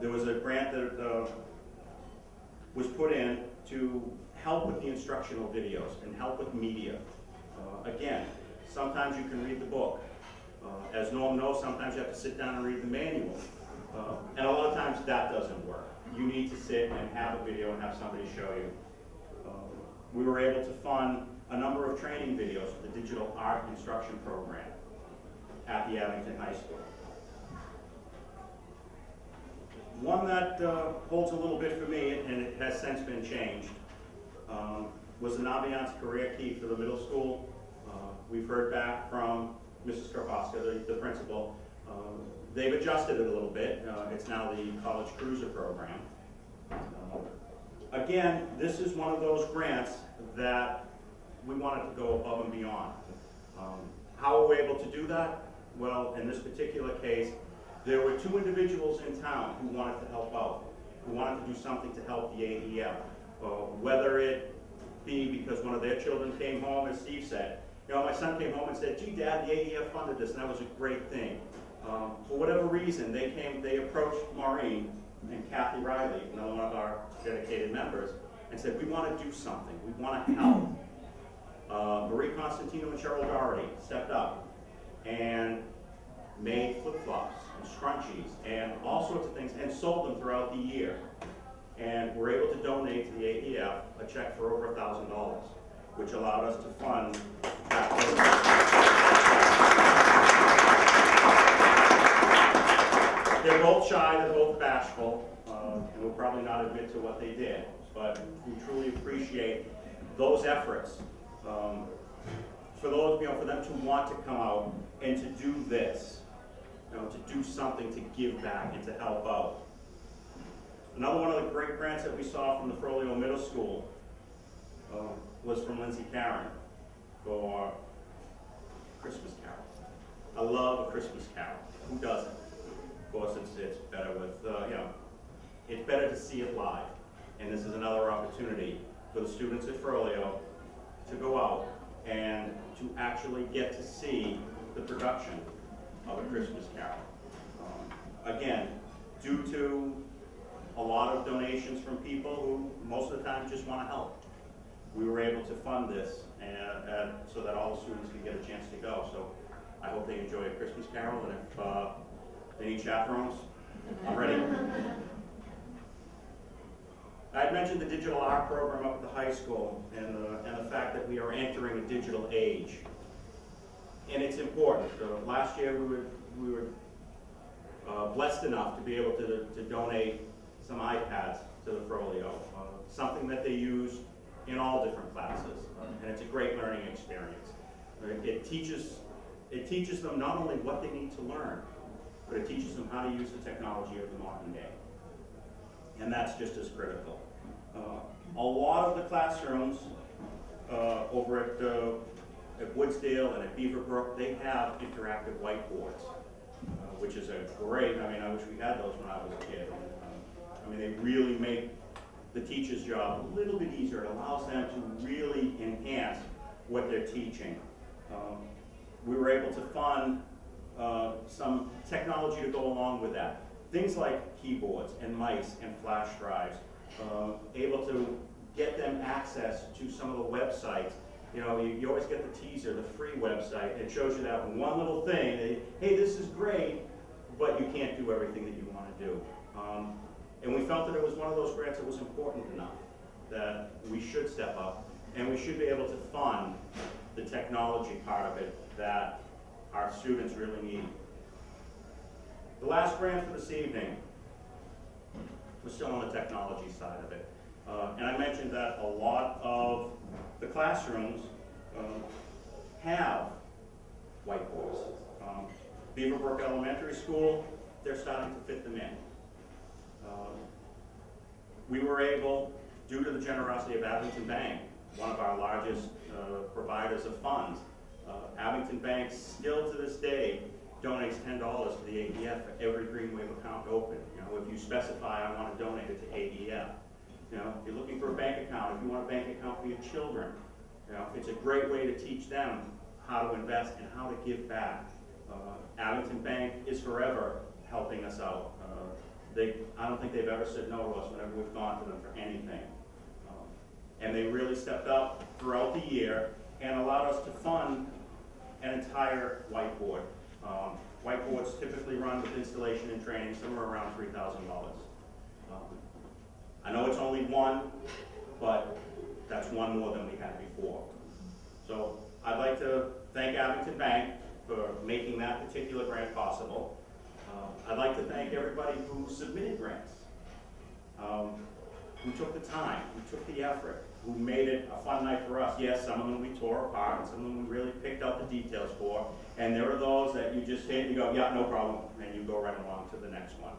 There was a grant that was put in to help with the instructional videos and help with media. Again, sometimes you can read the book. As Norm knows, sometimes you have to sit down and read the manual. And a lot of times that doesn't work. You need to sit and have a video and have somebody show you. We were able to fund a number of training videos for the digital art instruction program at the Abington High School. One that holds a little bit for me, and it has since been changed, was an ambiance career key for the middle school. We've heard back from Mrs. Karposka, the principal. They've adjusted it a little bit. It's now the College Cruiser program. Again, this is one of those grants that we wanted to go above and beyond. How were we able to do that? Well, in this particular case, there were two individuals in town who wanted to help out, who wanted to do something to help the AEF. Whether it be because one of their children came home, as Steve said, my son came home and said, gee, Dad, the AEF funded this, and that was a great thing. For whatever reason, they approached Maureen and Kathy Riley, another one of our dedicated members, and said, we want to do something, we want to help. Marie Constantino and Cheryl Doherty stepped up and made flip-flops and scrunchies and all sorts of things and sold them throughout the year. And were able to donate to the AEF a check for over $1,000, which allowed us to fund that program. They're both shy, they're both bashful, and will probably not admit to what they did, but we truly appreciate those efforts. For those, for them to want to come out and to do this, to do something to give back and to help out. Another one of the great grants that we saw from the Frollo Middle School was from Lindsay Karen for Christmas Carol. I love a Christmas Carol. Who doesn't? Of course, it's better with, it's better to see it live. And this is another opportunity for the students at Frollo to go out and to actually get to see the production of a Christmas Carol. Again, due to a lot of donations from people who most of the time just want to help, we were able to fund this and so that all the students could get a chance to go. So I hope they enjoy a Christmas Carol, and if they need chaperones, I'm ready. I had mentioned the digital art program up at the high school and the fact that we are entering a digital age. And it's important. Last year we were blessed enough to be able to donate some iPads to the Frollo, something that they use in all different classes, and it's a great learning experience. It teaches them not only what they need to learn, but it teaches them how to use the technology of the modern day. And that's just as critical. A lot of the classrooms over at Woodsdale and at Beaverbrook, they have interactive whiteboards, which is a great, I wish we had those when I was a kid. They really make the teacher's job a little bit easier. It allows them to really enhance what they're teaching. We were able to fund some technology to go along with that. Things like keyboards and mice and flash drives, able to get them access to some of the websites. You always get the teaser, the free website. It shows you that one little thing, hey, this is great, but you can't do everything that you want to do. And we felt that it was one of those grants that was important enough that we should step up and we should be able to fund the technology part of it that our students really need. The last grant for this evening was still on the technology side of it. And I mentioned that a lot of the classrooms have whiteboards. Beaverbrook Elementary School, they're starting to fit them in. We were able, due to the generosity of Abington Bank, one of our largest providers of funds, Abington Bank still to this day donates $10 to the AEF for every Greenwave account open. You know, if you specify, I want to donate it to AEF. You know, if you're looking for a bank account, if you want a bank account for your children, you know, it's a great way to teach them how to invest and how to give back. Abington Bank is forever helping us out. I don't think they've ever said no to us whenever we've gone to them for anything. And they really stepped up throughout the year and allowed us to fund an entire whiteboard. Whiteboards typically run with installation and training somewhere around $3,000. I know it's only one, but that's one more than we had before. So I'd like to thank Abington Bank for making that particular grant possible. I'd like to thank everybody who submitted grants, who took the time, who took the effort, who made it a fun night for us. Yes, some of them we tore apart, and some of them we really picked out the details for, and there are those that you just hit and you go, yeah, no problem, and you go right along to the next one.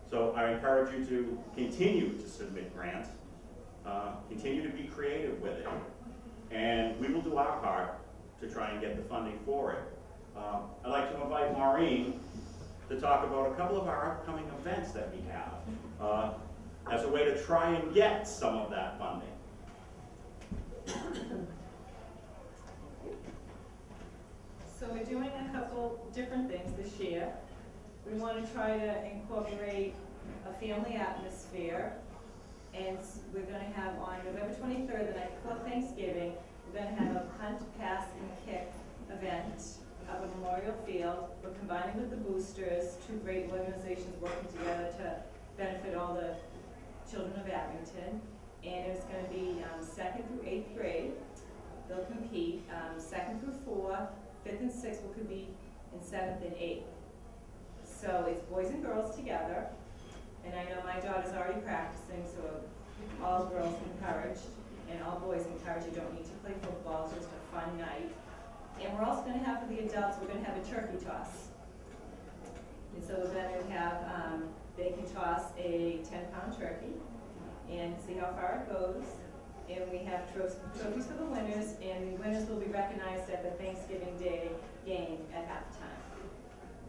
So I encourage you to continue to submit grants, continue to be creative with it, and we will do our part to try and get the funding for it. I'd like to invite Maureen to talk about a couple of our upcoming events that we have as a way to try and get some of that funding. So we're doing a couple different things this year. We want to try to incorporate a family atmosphere, and we're going to have on November 23rd, the night before Thanksgiving, we're going to have a punt, pass, and kick event up at Memorial Field. We're combining with the boosters, two great organizations working together to benefit all the children of Abington. And it's going to be 2nd through 8th grade. They'll compete. 2nd through 4th, 5th and 6th will compete in 7th and 8th. So it's boys and girls together. And I know my daughter's already practicing, so all girls encouraged and all boys encouraged. You don't need to play football, it's just a fun night. And we're also going to have, for the adults, we're going to have a turkey toss. And so we're going to have, they can toss a 10-pound turkey and see how far it goes. And we have trophies for the winners, and the winners will be recognized at the Thanksgiving Day game at halftime.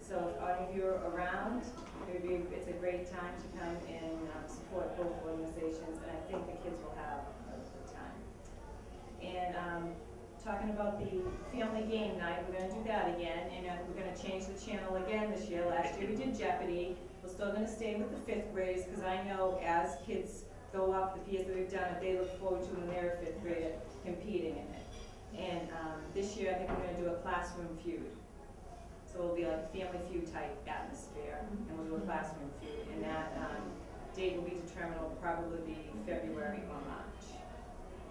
So if any of you are around, it's a great time to come and support both organizations, and I think the kids will have a good time. And talking about the family game night, we're going to do that again, and we're going to change the channel again this year. Last year we did Jeopardy. We're still going to stay with the 5th graders, because I know as kids go up, the years that we've done it, they look forward to when they're a 5th grader competing in it. And this year I think we're going to do a classroom feud. So it'll be like a family feud type atmosphere, and we'll do a classroom feud. And that date will be determined, will probably be February or March.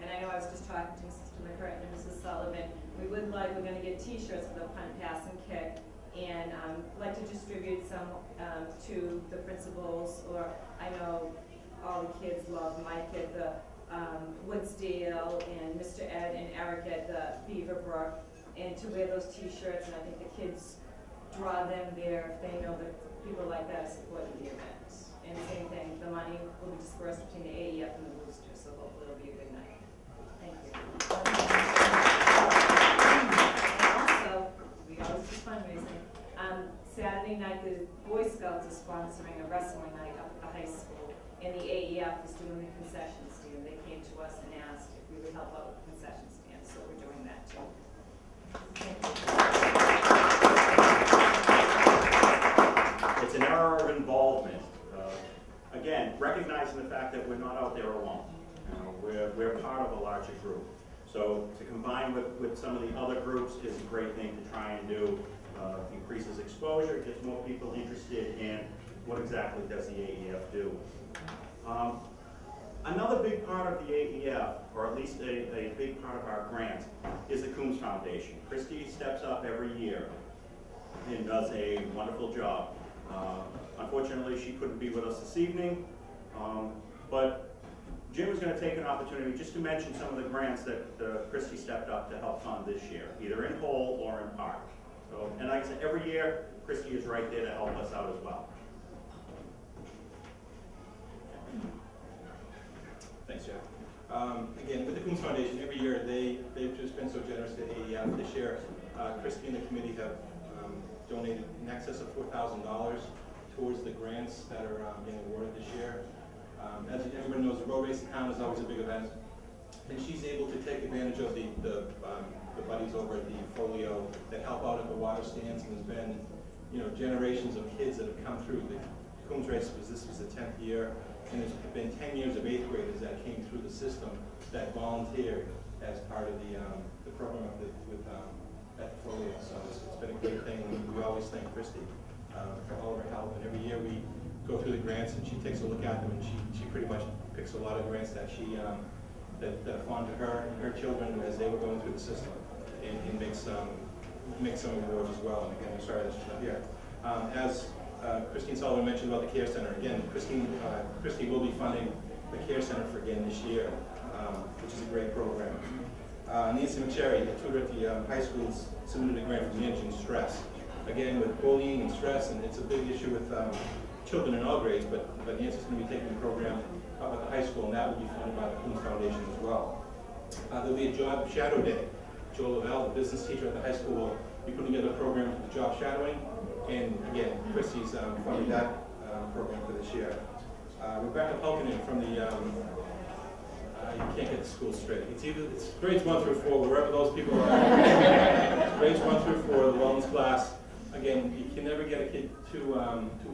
And I know I was just talking to Mrs. McCurtain and Mrs. Sullivan. We're going to get t-shirts for the punt, pass, and kick. And like to distribute some to the principals, or I know all the kids love Mike at the Woodsdale and Mr. Ed and Eric at the Beaverbrook, and to wear those t-shirts, and I think the kids draw them there if they know that people like that support the event. And same thing, the money will be dispersed between the AEF and the boosters, so hopefully it'll be a good night. Thank you. And also, we always do fundraising. Saturday night, the Boy Scouts are sponsoring a wrestling night up at the high school, and the AEF is doing the concession stand. They came to us and asked if we would help out with the concession stand, so we're doing that too. Thank you. It's an era of involvement. Again, recognizing the fact that we're not out there alone. We're part of a larger group. So to combine with some of the other groups is a great thing to try and do. Increases exposure, gets more people interested in what exactly does the AEF do. Another big part of the AEF, or at least a big part of our grant, is the Coombs Foundation. Christy steps up every year and does a wonderful job. Unfortunately, she couldn't be with us this evening, but Jim is going to take an opportunity just to mention some of the grants that Christy stepped up to help fund this year, either in whole or in part. So, and like I said, every year, Christy is right there to help us out as well. Thanks, Jeff. Again, with the Coombs Foundation, every year they've just been so generous to AEF. This year, Christie and the committee have donated in excess of $4,000 towards the grants that are being awarded this year. As everybody knows, the road racing town is always a big event, and she's able to take advantage of the buddies over at the Folio that help out at the water stands, and there's been, you know, generations of kids that have come through. The Coombs race this was the 10th year, and there's been 10 years of 8th graders that came through the system that volunteered as part of the program at the Folio. So it's been a great thing. We always thank Christy for all of her help, and every year we go through the grants and she takes a look at them, and she pretty much picks a lot of grants that she that are fond to her and her children as they were going through the system, and makes some awards as well. And again, I'm sorry that she's not here. As Christine Sullivan mentioned about the Care Center, again, Christy will be funding the Care Center for again this year, which is a great program. Nancy McSherry, a tutor at the high schools, submitted a grant for managing stress. Again, with bullying and stress, and it's a big issue with children in all grades, but Nancy's going to be taking the program up at the high school, and that will be funded by the Coombs Foundation as well. There'll be a job shadow day. Joel Lavelle, the business teacher at the high school, will be putting together a program for the job shadowing, and again, Christy's funding that program for this year. Rebecca Pulkinen from the, you can't get the school straight. It's grades 1 through 4, wherever those people are. It's grades 1 through 4, the wellness class. Again, you can never get a kid too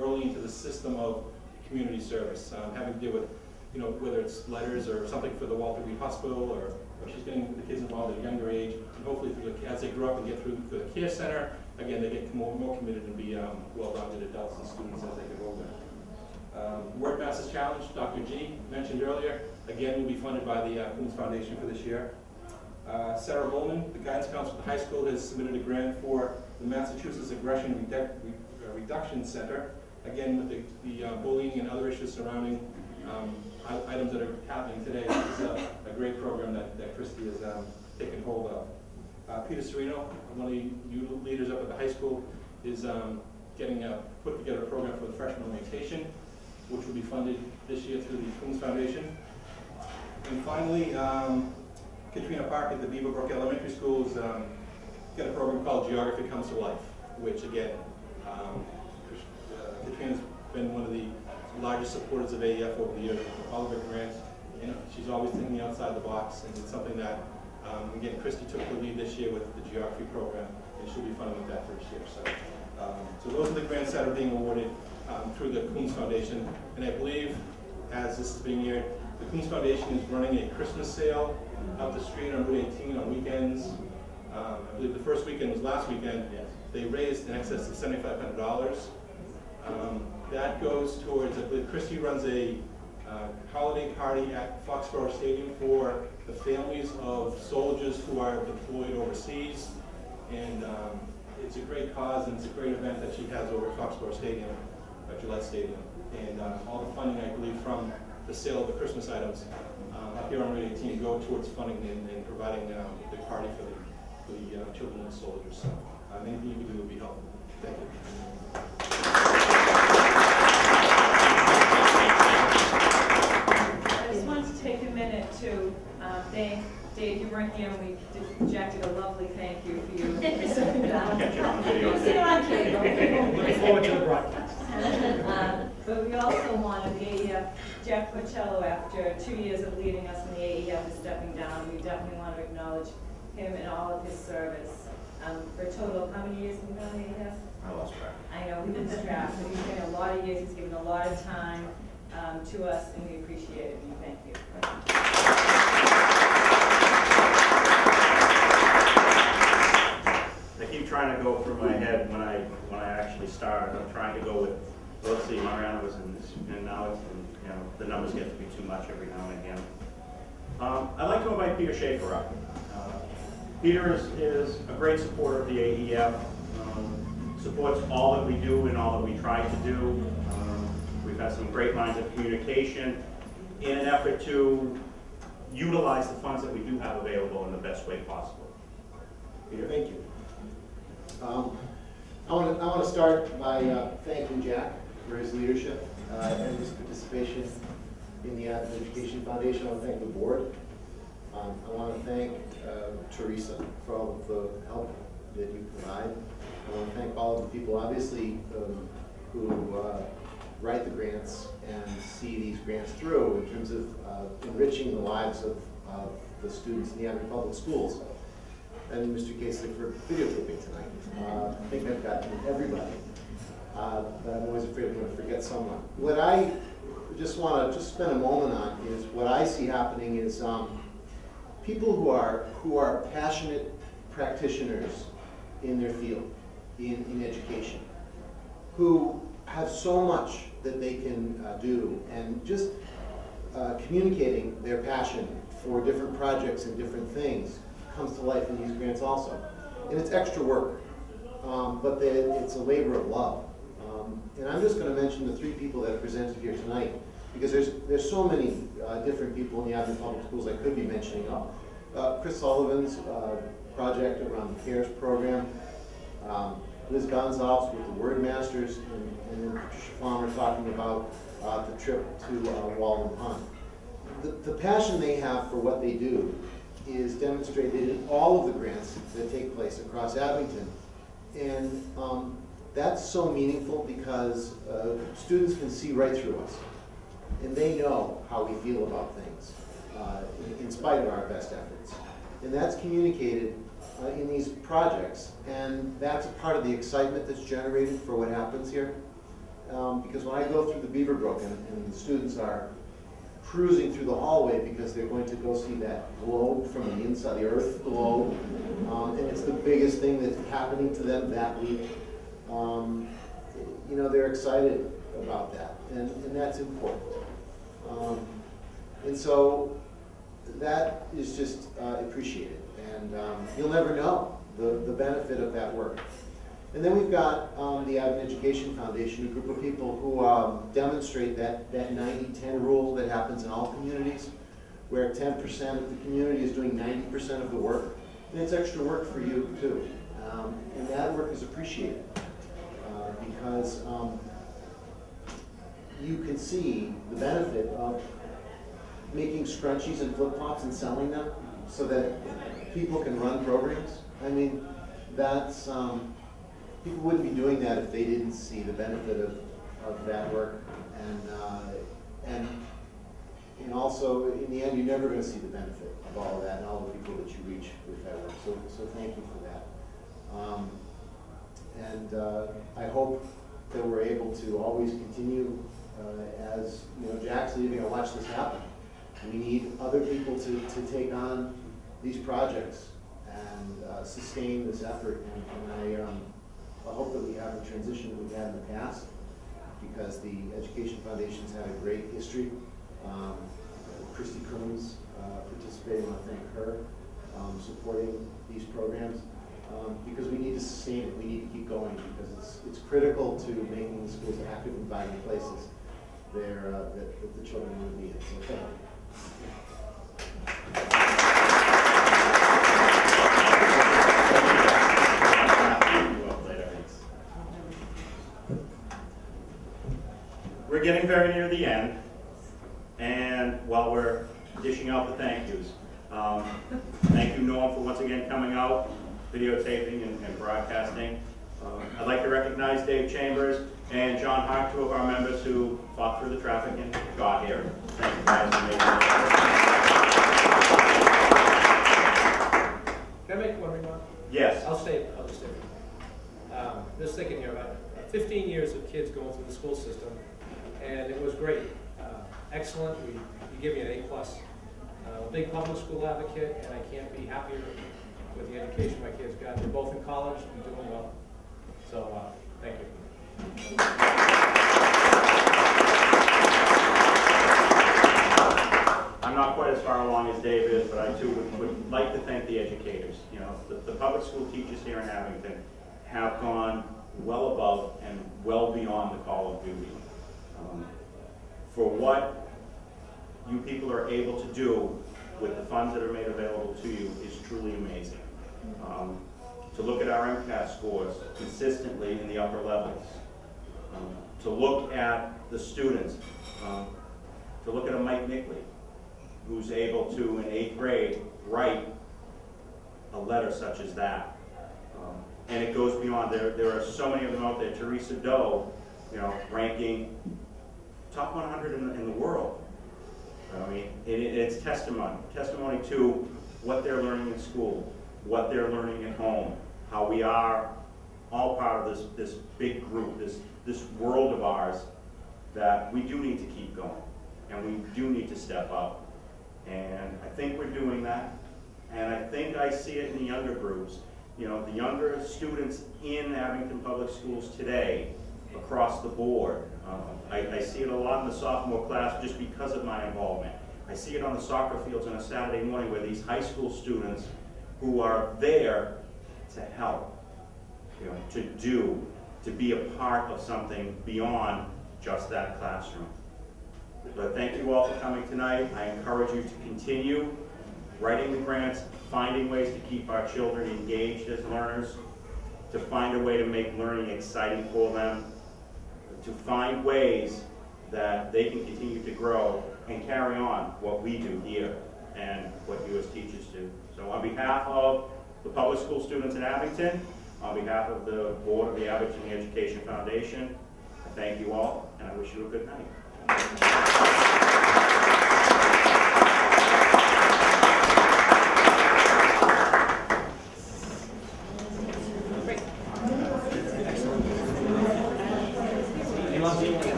early into the system of community service, having to deal with, you know, whether it's letters or something for the Walter Reed Hospital, or she's getting the kids involved at a younger age, and hopefully as they grow up and get through the Care Center, again, they get more committed and be well-rounded adults and students as they get older. Word Masters Challenge, Dr. G mentioned earlier, again, will be funded by the Coombs Foundation for this year. Sarah Bowman, the guidance counselor at the high school, has submitted a grant for the Massachusetts Aggression Reduction Center, again with the bullying and other issues surrounding items that are happening today. This is a great program that Christy has taken hold of. Peter Serino, one of you leaders up at the high school, is put together a program for the freshman orientation, which will be funded this year through the Coombs Foundation. And finally, Katrina Park at the Beaverbrook Elementary School has got a program called Geography Comes to Life, which again, Katrina's been one of the largest supporters of AEF over the years with all of her grants. And she's always thinking outside the box, and it's something that, again, Christy took the lead this year with the geography program, and she'll be funding with that first year. So those are the grants that are being awarded through the Coombs Foundation. And I believe, as this is being aired, the Coombs Foundation is running a Christmas sale up the street on Route 18 on weekends. I believe the first weekend was last weekend. They raised in excess of $7,500. That goes towards, I believe Christy runs a holiday party at Foxborough Stadium for the families of soldiers who are deployed overseas. And it's a great cause, and it's a great event that she has over at Foxborough Stadium, Gillette Stadium. And all the funding, I believe, from the sale of the Christmas items up here on Route 18 go towards funding and providing the party for the children and soldiers. So anything you can do would be helpful. Thank you. I just wanted to take a minute to thank Dave. You weren't here, and we projected a lovely thank you for you. Catch it on video. See you on cable. Looking forward to the broadcast. But we also wanted the AEF, Jeff Porcello, after 2 years of leading us in the AEF, is stepping down. We definitely want to acknowledge him and all of his service. For a total of how many years have we been on the AEF? I lost track. I know, we lose track, but he's been a lot of years. He's given a lot of time to us, and we appreciate it, and thank you. I keep trying to go through my head when I actually started. I'm trying to go with, let's see, Mariana was in this, and now it's, you know, the numbers get to be too much every now and again. I'd like to invite Peter Schaefer up. Peter is a great supporter of the AEF, supports all that we do and all that we try to do. We've had some great lines of communication in an effort to utilize the funds that we do have available in the best way possible. Peter? Thank you. I want to start by thanking Jack for his leadership and his participation in the Abington Education Foundation. I want to thank the board. I want to thank Teresa for all of the help that you provide. I want to thank all of the people, obviously, who write the grants and see these grants through in terms of enriching the lives of the students in the Abington Public Schools. And Mr. Casey for videotaping tonight. I think I've gotten everybody, but I'm always afraid I'm going to forget someone. What I just want to spend a moment on is what I see happening is people who are passionate practitioners in their field, in education, who have so much that they can do, and just communicating their passion for different projects and different things comes to life in these grants also. And it's extra work, but it's a labor of love. And I'm just going to mention the 3 people that are presented here tonight, because there's so many different people in the Abington Public Schools I could be mentioning. Chris Sullivan's project around the CARES program, Liz Gonzalez with the Word Masters, and then Patricia Farmer talking about the trip to Walden Pond. The passion they have for what they do is demonstrated in all of the grants that take place across Abington. And that's so meaningful because students can see right through us. And they know how we feel about things, in spite of our best efforts. And that's communicated in these projects. And that's a part of the excitement that's generated for what happens here. Because when I go through the Beaver Brook and the students are cruising through the hallway because they're going to go see that globe from the inside, the Earth globe, and it's the biggest thing that's happening to them that week. You know, they're excited about that, and that's important. And so that is just appreciated, and you'll never know the benefit of that work. And then we've got the Abington Education Foundation, a group of people who demonstrate that 90-10 rule that happens in all communities, where 10% of the community is doing 90% of the work. And it's extra work for you, too. And that work is appreciated because you can see the benefit of making scrunchies and flip-flops and selling them so that people can run programs. I mean, that's... people wouldn't be doing that if they didn't see the benefit of that work, and also in the end you're never going to see the benefit of all of that and all the people that you reach with that work. So thank you for that, and I hope that we're able to always continue as you know, Jack's leaving. I watch this happen. We need other people to take on these projects and sustain this effort, and I hope that we have the transition that we've had in the past, because the Education Foundation's had a great history. Christy Coons participating, I want to thank her, supporting these programs, because we need to sustain it. We need to keep going, because it's critical to making the schools active, inviting places there that the children want to be in. So thank you. We're getting very near the end, and while we're dishing out the thank yous, thank you, Norm, for once again coming out, videotaping and broadcasting. I'd like to recognize Dave Chambers and John Hart, 2 of our members who fought through the traffic and got here. Thank you guys for making it. Can I make one remark? Yes. I'll just say it. Just thinking here about 15 years of kids going through the school system, and it was great. Excellent. You give me an A+. Big public school advocate, and I can't be happier with the education my kids got. They're both in college and doing well. So, thank you. I'm not quite as far along as Dave is, but I too would like to thank the educators. You know, the public school teachers here in Abington have gone well above and well beyond the call of duty. For what you people are able to do with the funds that are made available to you is truly amazing. To look at our MCAS scores consistently in the upper levels, to look at the students, to look at a Mike Nickley, who's able to, in 8th grade, write a letter such as that. And it goes beyond. There are so many of them out there. Teresa Doe, you know, ranking top 100 in the world. I mean, it's testimony to what they're learning in school, what they're learning at home, how we are all part of this big group, this world of ours, that we do need to keep going, and we do need to step up. And I think we're doing that, and I think I see it in the younger groups. You know, the younger students in Abington Public Schools today, across the board. I see it a lot in the sophomore class just because of my involvement. I see it on the soccer fields on a Saturday morning where these high school students who are there to help, you know, to be a part of something beyond just that classroom. But thank you all for coming tonight. I encourage you to continue writing the grants, finding ways to keep our children engaged as learners, to find a way to make learning exciting for them, to find ways that they can continue to grow and carry on what we do here and what you as teachers do. So on behalf of the public school students in Abington, on behalf of the board of the Abington Education Foundation, I thank you all and I wish you a good night.